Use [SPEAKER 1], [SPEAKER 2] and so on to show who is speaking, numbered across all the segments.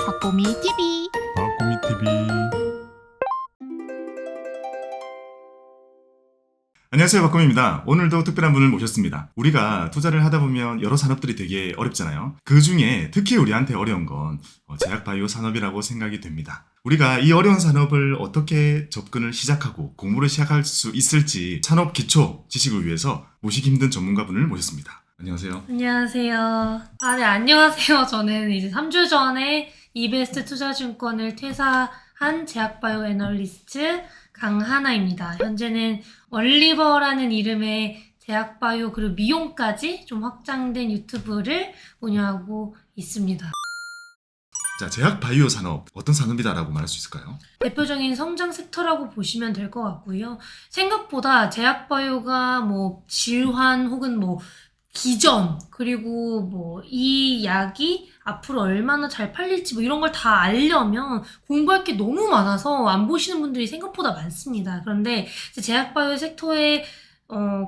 [SPEAKER 1] 박보미 TV.
[SPEAKER 2] 박보미 TV. 안녕하세요, 박보미입니다. 오늘도 특별한 분을 모셨습니다. 우리가 투자를 하다 보면 여러 산업들이 되게 어렵잖아요. 그 중에 특히 우리한테 어려운 건 제약바이오 산업이라고 생각이 됩니다. 우리가 이 어려운 산업을 어떻게 접근을 시작하고 공부를 시작할 수 있을지 산업 기초 지식을 위해서 모시기 힘든 전문가분을 모셨습니다. 안녕하세요.
[SPEAKER 3] 안녕하세요. 네, 안녕하세요. 저는 이제 3주 전에 이베스트 투자증권을 퇴사한 제약바이오 애널리스트 강하나입니다. 현재는 얼리버라는 이름의 제약바이오 그리고 미용까지 좀 확장된 유튜브를 운영하고 있습니다.
[SPEAKER 2] 자, 제약바이오 산업, 어떤 산업이다라고 말할 수 있을까요?
[SPEAKER 3] 대표적인 성장 섹터라고 보시면 될 것 같고요. 생각보다 제약바이오가 질환 혹은 기전, 그리고 이 약이 앞으로 얼마나 잘 팔릴지 이런 걸 다 알려면 공부할 게 너무 많아서 안 보시는 분들이 생각보다 많습니다. 그런데 제약바이오 섹터의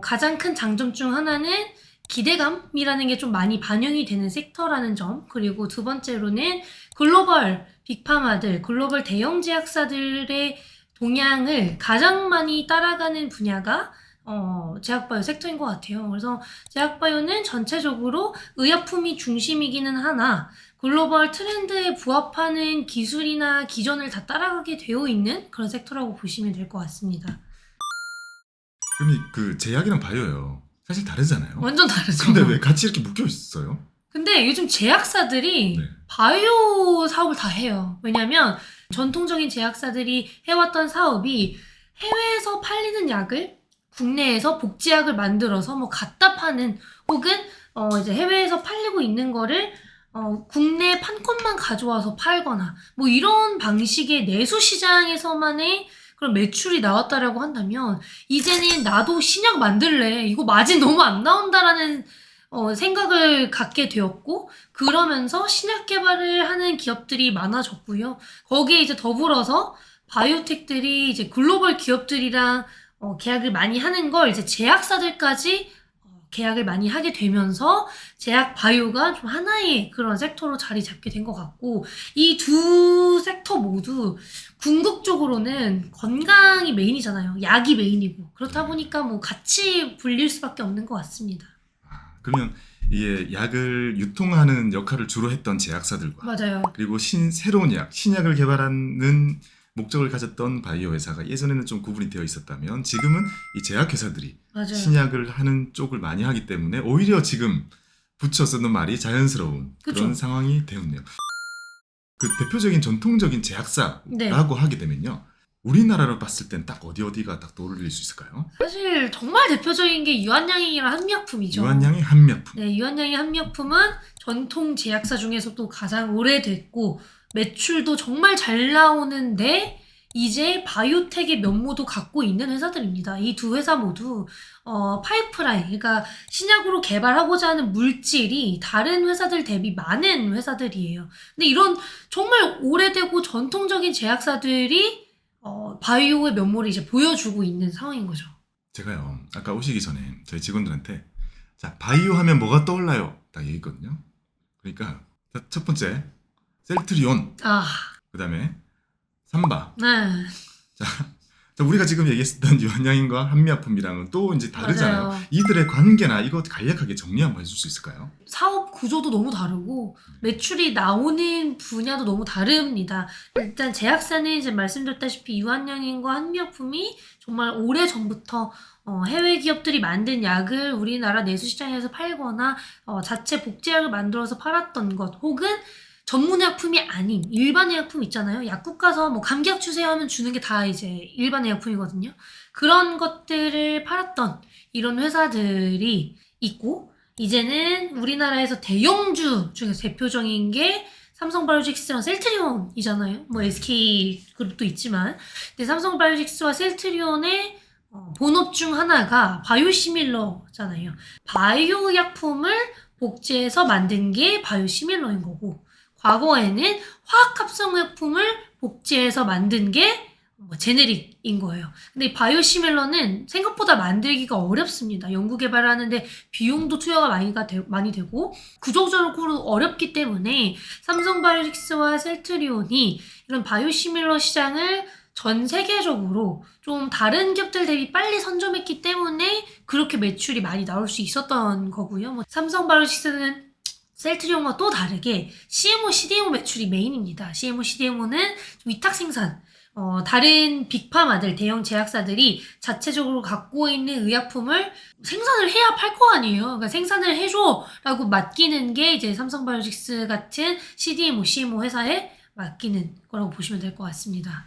[SPEAKER 3] 가장 큰 장점 중 하나는 기대감이라는 게 좀 많이 반영이 되는 섹터라는 점, 그리고 두 번째로는 글로벌 빅파마들, 글로벌 대형 제약사들의 동향을 가장 많이 따라가는 분야가 제약바이오 섹터인 것 같아요. 그래서 제약바이오는 전체적으로 의약품이 중심이기는 하나 글로벌 트렌드에 부합하는 기술이나 기전을 다 따라가게 되어 있는 그런 섹터라고 보시면 될 것 같습니다.
[SPEAKER 2] 그럼 그 제약이랑 바이오요. 사실 다르잖아요.
[SPEAKER 3] 완전 다르죠.
[SPEAKER 2] 근데 왜 같이 이렇게 묶여 있어요?
[SPEAKER 3] 근데 요즘 제약사들이
[SPEAKER 2] 네.
[SPEAKER 3] 바이오 사업을 다 해요. 왜냐면 전통적인 제약사들이 해왔던 사업이 해외에서 팔리는 약을 국내에서 복제약을 만들어서 갖다 파는, 혹은 이제 해외에서 팔리고 있는 거를 국내 판권만 가져와서 팔거나 이런 방식의 내수 시장에서만의 그런 매출이 나왔다라고 한다면, 이제는 나도 신약 만들래, 이거 마진 너무 안 나온다라는 생각을 갖게 되었고, 그러면서 신약 개발을 하는 기업들이 많아졌고요. 거기에 이제 더불어서 바이오텍들이 이제 글로벌 기업들이랑 계약을 많이 하는 걸 이제 제약사들까지 계약을 많이 하게 되면서 제약 바이오가 좀 하나의 그런 섹터로 자리 잡게 된 것 같고, 이 두 섹터 모두 궁극적으로는 건강이 메인이잖아요. 약이 메인이고. 그렇다 보니까 같이 불릴 수밖에 없는 것 같습니다.
[SPEAKER 2] 그러면 이게 약을 유통하는 역할을 주로 했던 제약사들과
[SPEAKER 3] 맞아요.
[SPEAKER 2] 그리고 새로운 신약을 개발하는 목적을 가졌던 바이오 회사가 예전에는 좀 구분이 되어 있었다면, 지금은 이 제약 회사들이
[SPEAKER 3] 맞아요.
[SPEAKER 2] 신약을 하는 쪽을 많이 하기 때문에 오히려 지금 붙여 쓰는 말이 자연스러운 그런
[SPEAKER 3] 그쵸.
[SPEAKER 2] 상황이 되었네요. 그 대표적인 전통적인 제약사라고
[SPEAKER 3] 네.
[SPEAKER 2] 하게 되면요, 우리나라로 봤을 땐 딱 어디가 딱 떠올릴 수 있을까요?
[SPEAKER 3] 사실 정말 대표적인 게 유한양행이랑 한미약품이죠.
[SPEAKER 2] 유한양의 한미약품.
[SPEAKER 3] 네, 유한양행 한미약품은 전통 제약사 중에서도 가장 오래됐고 매출도 정말 잘 나오는데 이제 바이오텍의 면모도 갖고 있는 회사들입니다. 이 두 회사 모두 파이프라인, 그러니까 신약으로 개발하고자 하는 물질이 다른 회사들 대비 많은 회사들이에요. 근데 이런 정말 오래되고 전통적인 제약사들이 바이오의 면모를 이제 보여주고 있는 상황인 거죠.
[SPEAKER 2] 제가요, 아까 오시기 전에 저희 직원들한테 자, 바이오 하면 뭐가 떠올라요? 딱 얘기했거든요. 그러니까 첫 번째 셀트리온, 그 다음에 삼바.
[SPEAKER 3] 네.
[SPEAKER 2] 자, 우리가 지금 얘기했던 유한양인과 한미약품이랑은 또 이제 다르잖아요.
[SPEAKER 3] 맞아요.
[SPEAKER 2] 이들의 관계나 이거 간략하게 정리 한번 해줄 수 있을까요?
[SPEAKER 3] 사업 구조도 너무 다르고 매출이 나오는 분야도 너무 다릅니다. 일단 제약사는 이제 말씀드렸다시피 유한양행과 한미약품이 정말 오래전부터 해외 기업들이 만든 약을 우리나라 내수 시장에서 팔거나 자체 복제약을 만들어서 팔았던 것, 혹은 전문의약품이 아닌 일반 의약품 있잖아요. 약국 가서 감기약 주세요 하면 주는 게 다 이제 일반 의약품이거든요. 그런 것들을 팔았던 이런 회사들이 있고, 이제는 우리나라에서 대형주 중에서 대표적인 게 삼성바이오로직스랑 셀트리온이잖아요. SK그룹도 있지만, 근데 삼성바이오로직스와 셀트리온의 본업 중 하나가 바이오시밀러잖아요. 바이오 약품을 복제해서 만든 게 바이오시밀러인 거고, 과거에는 화학합성약품을 복제해서 만든 게 제네릭인 거예요. 근데 이 바이오시밀러는 생각보다 만들기가 어렵습니다. 연구 개발하는데 비용도 투여가 많이 되고 구조적으로 어렵기 때문에 삼성바이오틱스와 셀트리온이 이런 바이오시밀러 시장을 전 세계적으로 좀 다른 기업들 대비 빨리 선점했기 때문에 그렇게 매출이 많이 나올 수 있었던 거고요. 삼성바이오틱스는 셀트리온과 또 다르게 CMO, CDMO 매출이 메인입니다. CMO, CDMO는 위탁 생산, 다른 빅파마들, 대형 제약사들이 자체적으로 갖고 있는 의약품을 생산을 해야 팔 거 아니에요. 그러니까 생산을 해줘! 라고 맡기는 게 이제 삼성바이오틱스 같은 CDMO, CMO 회사에 맡기는 거라고 보시면 될 것 같습니다.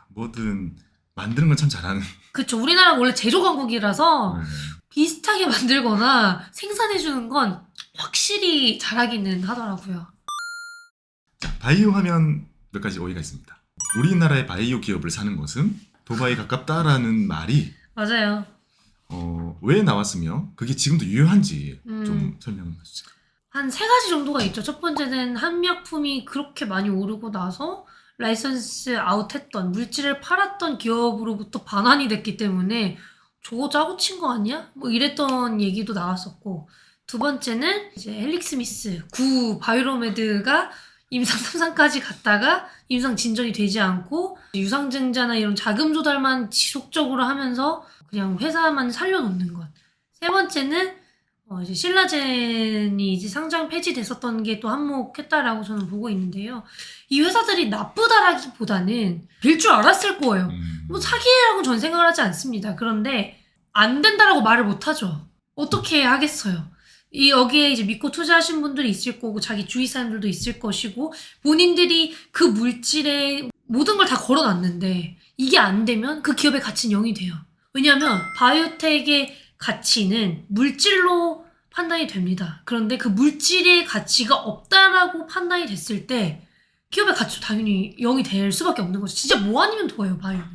[SPEAKER 2] 뭐든 만드는 건 참 잘하는.
[SPEAKER 3] 그쵸. 우리나라가 원래 제조 강국이라서
[SPEAKER 2] 네.
[SPEAKER 3] 비슷하게 만들거나 생산해주는 건 확실히 잘하기는 하더라고요.
[SPEAKER 2] 자, 바이오 하면 몇 가지 오해가 있습니다. 우리나라의 바이오 기업을 사는 것은 도박에 가깝다라는 말이
[SPEAKER 3] 맞아요.
[SPEAKER 2] 왜 나왔으며 그게 지금도 유효한지 좀 설명해 주세요.
[SPEAKER 3] 한 3가지 정도가 있죠. 첫 번째는 한약품이 그렇게 많이 오르고 나서 라이선스 아웃했던 물질을 팔았던 기업으로부터 반환이 됐기 때문에 저거 짜고 친 거 아니야? 뭐 이랬던 얘기도 나왔었고, 두 번째는 이제 헬릭스미스 9 바이오로메드가 임상 3상까지 갔다가 임상 진전이 되지 않고 유상증자나 이런 자금 조달만 지속적으로 하면서 그냥 회사만 살려놓는 것. 세 번째는 이제 신라젠이 이제 상장 폐지됐었던 게 또 한몫했다라고 저는 보고 있는데요. 이 회사들이 나쁘다라기보다는 될 줄 알았을 거예요. 뭐 사기라고 전 생각을 하지 않습니다. 그런데 안 된다라고 말을 못 하죠. 어떻게 하겠어요? 여기에 이제 믿고 투자하신 분들이 있을 거고 자기 주위 사람들도 있을 것이고 본인들이 그 물질에 모든 걸 다 걸어놨는데 이게 안 되면 그 기업의 가치는 0이 돼요. 왜냐하면 바이오텍의 가치는 물질로 판단이 됩니다. 그런데 그 물질의 가치가 없다라고 판단이 됐을 때 기업의 가치도 당연히 0이 될 수밖에 없는 거죠. 진짜 뭐 아니면 도예요, 바이오는.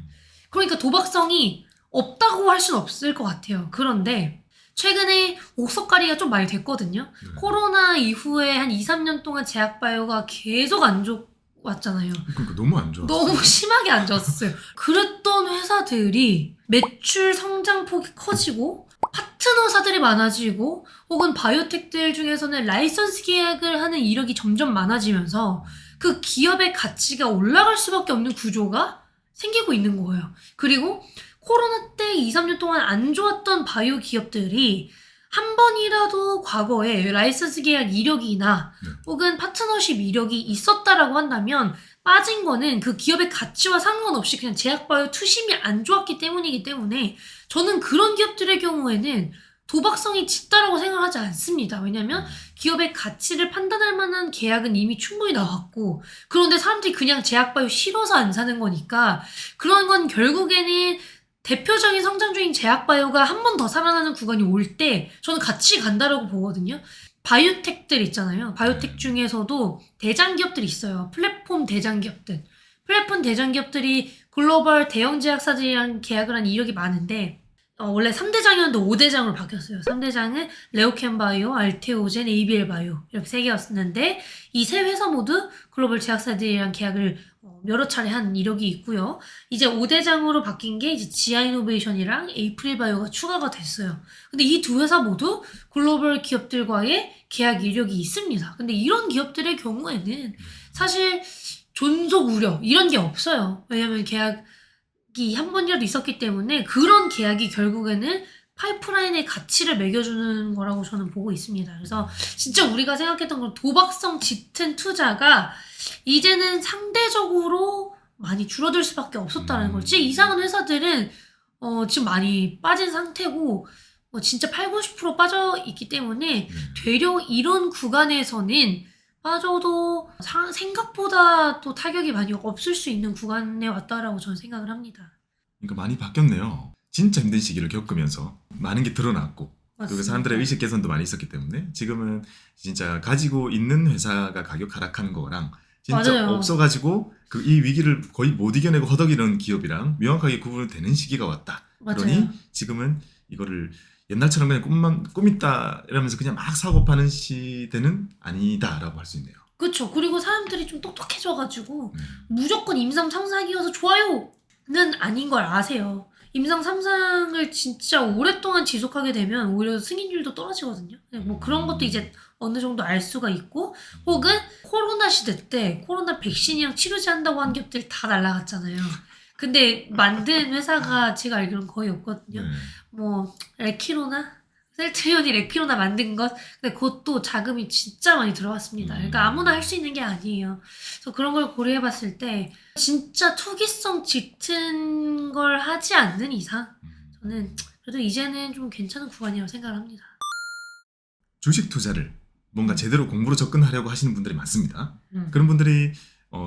[SPEAKER 3] 그러니까 도박성이 없다고 할 수는 없을 것 같아요. 그런데 최근에 옥석가리가 좀 많이 됐거든요. 코로나 이후에 한 2, 3년 동안 제약바이오가 계속 안 좋았잖아요.
[SPEAKER 2] 그러니까 너무 안 좋았어요.
[SPEAKER 3] 너무 심하게 안 좋았어요. 그랬던 회사들이 매출 성장폭이 커지고 파트너사들이 많아지고 혹은 바이오텍들 중에서는 라이선스 계약을 하는 이력이 점점 많아지면서 그 기업의 가치가 올라갈 수밖에 없는 구조가 생기고 있는 거예요. 그리고 코로나 때 2, 3년 동안 안 좋았던 바이오 기업들이 한 번이라도 과거에 라이선스 계약 이력이나 혹은 파트너십 이력이 있었다라고 한다면 빠진 거는 그 기업의 가치와 상관없이 그냥 제약바이오 투심이 안 좋았기 때문이기 때문에 저는 그런 기업들의 경우에는 도박성이 짙다라고 생각하지 않습니다. 왜냐면 기업의 가치를 판단할 만한 계약은 이미 충분히 나왔고 그런데 사람들이 그냥 제약바이오 싫어서 안 사는 거니까 그런 건 결국에는 대표적인 성장 중인 제약바이오가 한 번 더 살아나는 구간이 올 때 저는 같이 간다라고 보거든요. 바이오텍들 있잖아요. 바이오텍 중에서도 대장 기업들이 있어요. 플랫폼 대장 기업들. 플랫폼 대장 기업들이 글로벌 대형 제약사들이랑 계약을 한 이력이 많은데 원래 3대장이었는데 5대장으로 바뀌었어요. 3대장은 레오켄 바이오, 알테오젠, ABL 바이오 이렇게 3개였는데 이 세 회사 모두 글로벌 제약사들이랑 계약을 여러 차례 한 이력이 있고요. 이제 5대장으로 바뀐 게 이제 지아이노베이션이랑 에이프릴 바이오가 추가가 됐어요. 근데 이 두 회사 모두 글로벌 기업들과의 계약 이력이 있습니다. 근데 이런 기업들의 경우에는 사실 존속 우려 이런 게 없어요. 왜냐면 계약이 한 번이라도 있었기 때문에 그런 계약이 결국에는 파이프라인의 가치를 매겨주는 거라고 저는 보고 있습니다. 그래서 진짜 우리가 생각했던 건 도박성 짙은 투자가 이제는 상대적으로 많이 줄어들 수밖에 없었다는 걸. 진짜 이상한 회사들은 지금 많이 빠진 상태고 진짜 8, 90% 빠져 있기 때문에 되려 이런 구간에서는 빠져도 생각보다 또 타격이 많이 없을 수 있는 구간에 왔다라고 저는 생각을 합니다.
[SPEAKER 2] 그러니까 많이 바뀌었네요. 진짜 힘든 시기를 겪으면서 많은 게 드러났고 그리고
[SPEAKER 3] 맞습니다.
[SPEAKER 2] 사람들의 의식 개선도 많이 있었기 때문에 지금은 진짜 가지고 있는 회사가 가격 하락하는 거랑 진짜
[SPEAKER 3] 맞아요.
[SPEAKER 2] 없어가지고 이 위기를 거의 못 이겨내고 허덕이는 기업이랑 명확하게 구분되는 시기가 왔다.
[SPEAKER 3] 맞아요.
[SPEAKER 2] 그러니 지금은 이거를 옛날처럼 그냥 꿈 있다 이러면서 그냥 막 사고 파는 시대는 아니다라고 할 수 있네요.
[SPEAKER 3] 그렇죠. 그리고 사람들이 좀 똑똑해져가지고 무조건 임상 3사기여서 좋아요. 아닌 걸 아세요. 임상 3상을 진짜 오랫동안 지속하게 되면 오히려 승인율도 떨어지거든요. 뭐 그런 것도 이제 어느 정도 알 수가 있고, 혹은 코로나 시대 때 코로나 백신이랑 치료제 한다고 한 기업들 다 날라갔잖아요. 근데 만든 회사가 제가 알기로는 거의 없거든요. 뭐 레키로나? 셀트리온이 레키로나 만든 것? 근데 그것도 자금이 진짜 많이 들어갔습니다. 그러니까 아무나 할 수 있는 게 아니에요. 그래서 그런 걸 고려해봤을 때 진짜 투기성 짙은 걸 하지 않는 이상 저는 그래도 이제는 좀 괜찮은 구간이라고 생각을 합니다.
[SPEAKER 2] 주식 투자를 뭔가 제대로 공부로 접근하려고 하시는 분들이 많습니다.
[SPEAKER 3] 음.
[SPEAKER 2] 그런 분들이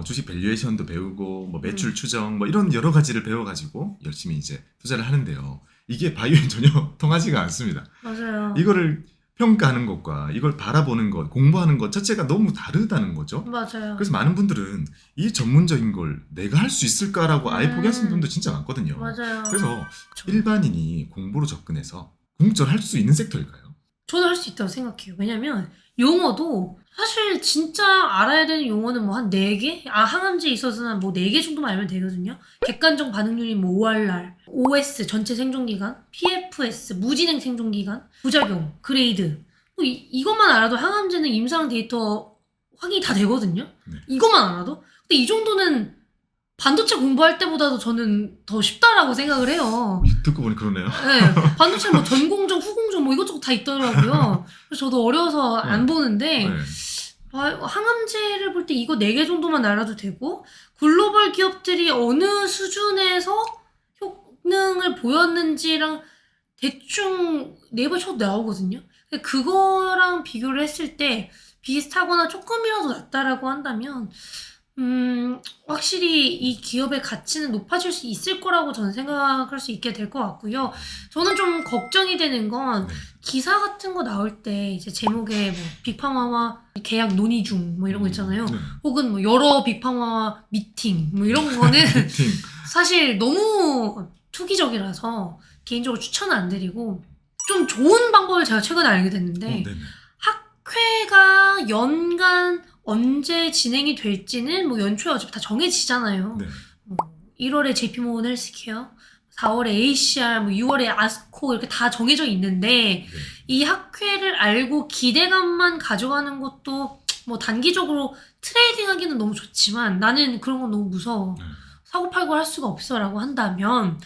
[SPEAKER 2] 주식 밸류에이션도 배우고 뭐 매출 추정 뭐 이런 여러 가지를 배워가지고 열심히 이제 투자를 하는데요. 이게 바이오엔 전혀 통하지가 않습니다.
[SPEAKER 3] 맞아요.
[SPEAKER 2] 이거를 평가하는 것과 이걸 바라보는 것, 공부하는 것 자체가 너무 다르다는 거죠.
[SPEAKER 3] 맞아요.
[SPEAKER 2] 그래서 많은 분들은 이 전문적인 걸 내가 할 수 있을까라고 아예 포기하시는 분들 진짜 많거든요.
[SPEAKER 3] 맞아요.
[SPEAKER 2] 그래서 일반인이 공부로 접근해서 궁극적으로 할 수 있는 섹터일까요?
[SPEAKER 3] 저는 할 수 있다고 생각해요. 왜냐면 용어도 사실 진짜 알아야 되는 용어는 뭐 한 4개? 항암제에 있어서는 뭐 4개 정도만 알면 되거든요. 객관적 반응률이 뭐 ORR, OS 전체 생존기간, PFS 무진행 생존기간, 부작용, 그레이드. 뭐 이것만 알아도 항암제는 임상 데이터 확인이 다 되거든요.
[SPEAKER 2] 네.
[SPEAKER 3] 이것만 알아도. 근데 이 정도는 반도체 공부할 때보다도 저는 더 쉽다라고 생각을 해요.
[SPEAKER 2] 듣고 보니 그러네요.
[SPEAKER 3] 네, 반도체 뭐 전공정, 후공정 뭐 이것저것 다 있더라고요. 그래서 저도 어려워서 안 보는데
[SPEAKER 2] 네.
[SPEAKER 3] 항암제를 볼 때 이거 4개 정도만 알아도 되고 글로벌 기업들이 어느 수준에서 효능을 보였는지랑 대충 네이버 쳐도 나오거든요. 근데 그거랑 비교를 했을 때 비슷하거나 조금이라도 낫다라고 한다면 확실히 이 기업의 가치는 높아질 수 있을 거라고 저는 생각할 수 있게 될 것 같고요. 저는 좀 걱정이 되는 건 기사 같은 거 나올 때 이제 제목에 뭐 빅파마와 계약 논의 중 뭐 이런 거 있잖아요.
[SPEAKER 2] 네.
[SPEAKER 3] 혹은 뭐 여러 빅파마와 미팅 뭐 이런 거는
[SPEAKER 2] 미팅.
[SPEAKER 3] 사실 너무 투기적이라서 개인적으로 추천은 안 드리고, 좀 좋은 방법을 제가 최근에 알게 됐는데
[SPEAKER 2] 네네.
[SPEAKER 3] 학회가 연간 언제 진행이 될지는 뭐 연초에 어차피 다 정해지잖아요.
[SPEAKER 2] 네.
[SPEAKER 3] 뭐 1월에 JP모건 헬스케어, 4월에 ACR, 뭐 6월에 아스코 이렇게 다 정해져 있는데
[SPEAKER 2] 네.
[SPEAKER 3] 이 학회를 알고 기대감만 가져가는 것도 뭐 단기적으로 트레이딩하기는 너무 좋지만 나는 그런 건 너무 무서워. 사고팔고 할 수가 없어라고 한다면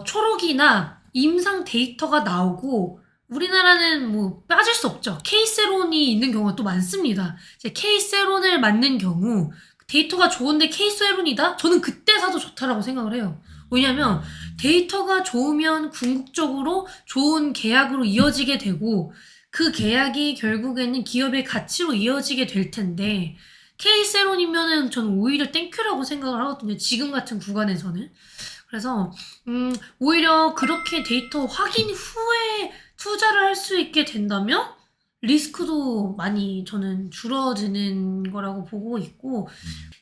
[SPEAKER 3] 초록이나 임상 데이터가 나오고 우리나라는 뭐 빠질 수 없죠. K세론이 있는 경우가 또 많습니다. 이제 K세론을 맞는 경우 데이터가 좋은데 K세론이다? 저는 그때 사도 좋다라고 생각을 해요. 왜냐면 데이터가 좋으면 궁극적으로 좋은 계약으로 이어지게 되고 그 계약이 결국에는 기업의 가치로 이어지게 될 텐데 K세론이면은 저는 오히려 땡큐라고 생각을 하거든요. 지금 같은 구간에서는. 그래서 오히려 그렇게 데이터 확인 후에 투자를 할 수 있게 된다면 리스크도 많이 저는 줄어드는 거라고 보고 있고,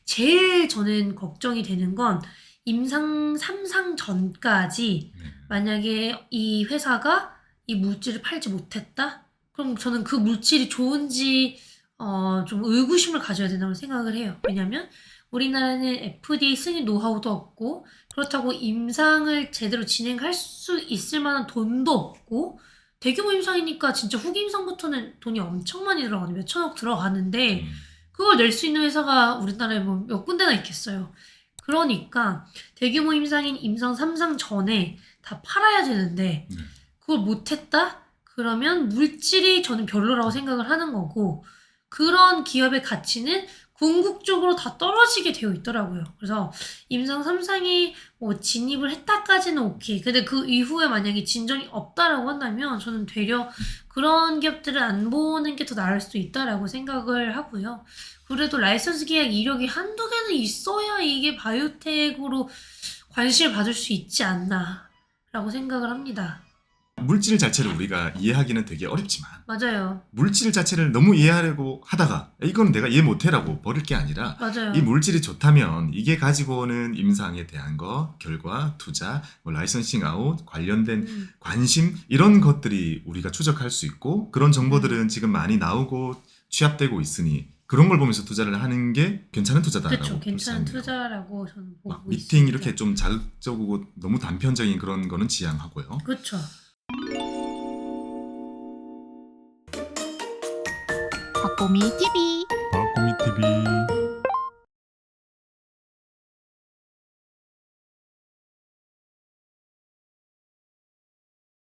[SPEAKER 3] 제일 저는 걱정이 되는 건 임상 3상 전까지 만약에 이 회사가 이 물질을 팔지 못했다? 그럼 저는 그 물질이 좋은지 좀 의구심을 가져야 된다고 생각을 해요. 왜냐면 우리나라는 FDA 승인 노하우도 없고 그렇다고 임상을 제대로 진행할 수 있을 만한 돈도 없고, 대규모 임상이니까 진짜 후기 임상부터는 돈이 엄청 많이 들어가는 몇천억 들어가는데 그걸 낼 수 있는 회사가 우리나라에 뭐 몇 군데나 있겠어요. 그러니까 대규모 임상인 임상 3상 전에 다 팔아야 되는데 그걸 못했다? 그러면 물질이 저는 별로라고 생각을 하는 거고, 그런 기업의 가치는 궁극적으로 다 떨어지게 되어 있더라고요. 그래서 임상 3상이 뭐 진입을 했다까지는 오케이. 근데 그 이후에 만약에 진전이 없다라고 한다면 저는 되려 그런 기업들을 안 보는 게 더 나을 수도 있다라고 생각을 하고요. 그래도 라이선스 계약 이력이 한두 개는 있어야 이게 바이오텍으로 관심을 받을 수 있지 않나라고 생각을 합니다.
[SPEAKER 2] 물질 자체를 우리가 이해하기는 되게 어렵지만
[SPEAKER 3] 맞아요.
[SPEAKER 2] 물질 자체를 너무 이해하려고 하다가 이건 내가 이해 못해라고 버릴 게 아니라
[SPEAKER 3] 맞아요.
[SPEAKER 2] 이 물질이 좋다면 이게 가지고 오는 임상에 대한 거, 결과, 투자, 뭐 라이선싱 아웃, 관련된 관심 이런 것들이 우리가 추적할 수 있고, 그런 정보들은 지금 많이 나오고 취합되고 있으니 그런 걸 보면서 투자를 하는 게 괜찮은 투자다라고
[SPEAKER 3] 그렇죠.
[SPEAKER 2] 볼 수
[SPEAKER 3] 괜찮은
[SPEAKER 2] 있네요.
[SPEAKER 3] 투자라고 저는 보고
[SPEAKER 2] 막
[SPEAKER 3] 있습니다.
[SPEAKER 2] 미팅 이렇게 좀 자극적이고 너무 단편적인 그런 거는 지양하고요.
[SPEAKER 3] 그렇죠.
[SPEAKER 1] 박보미 TV
[SPEAKER 4] 박고미 TV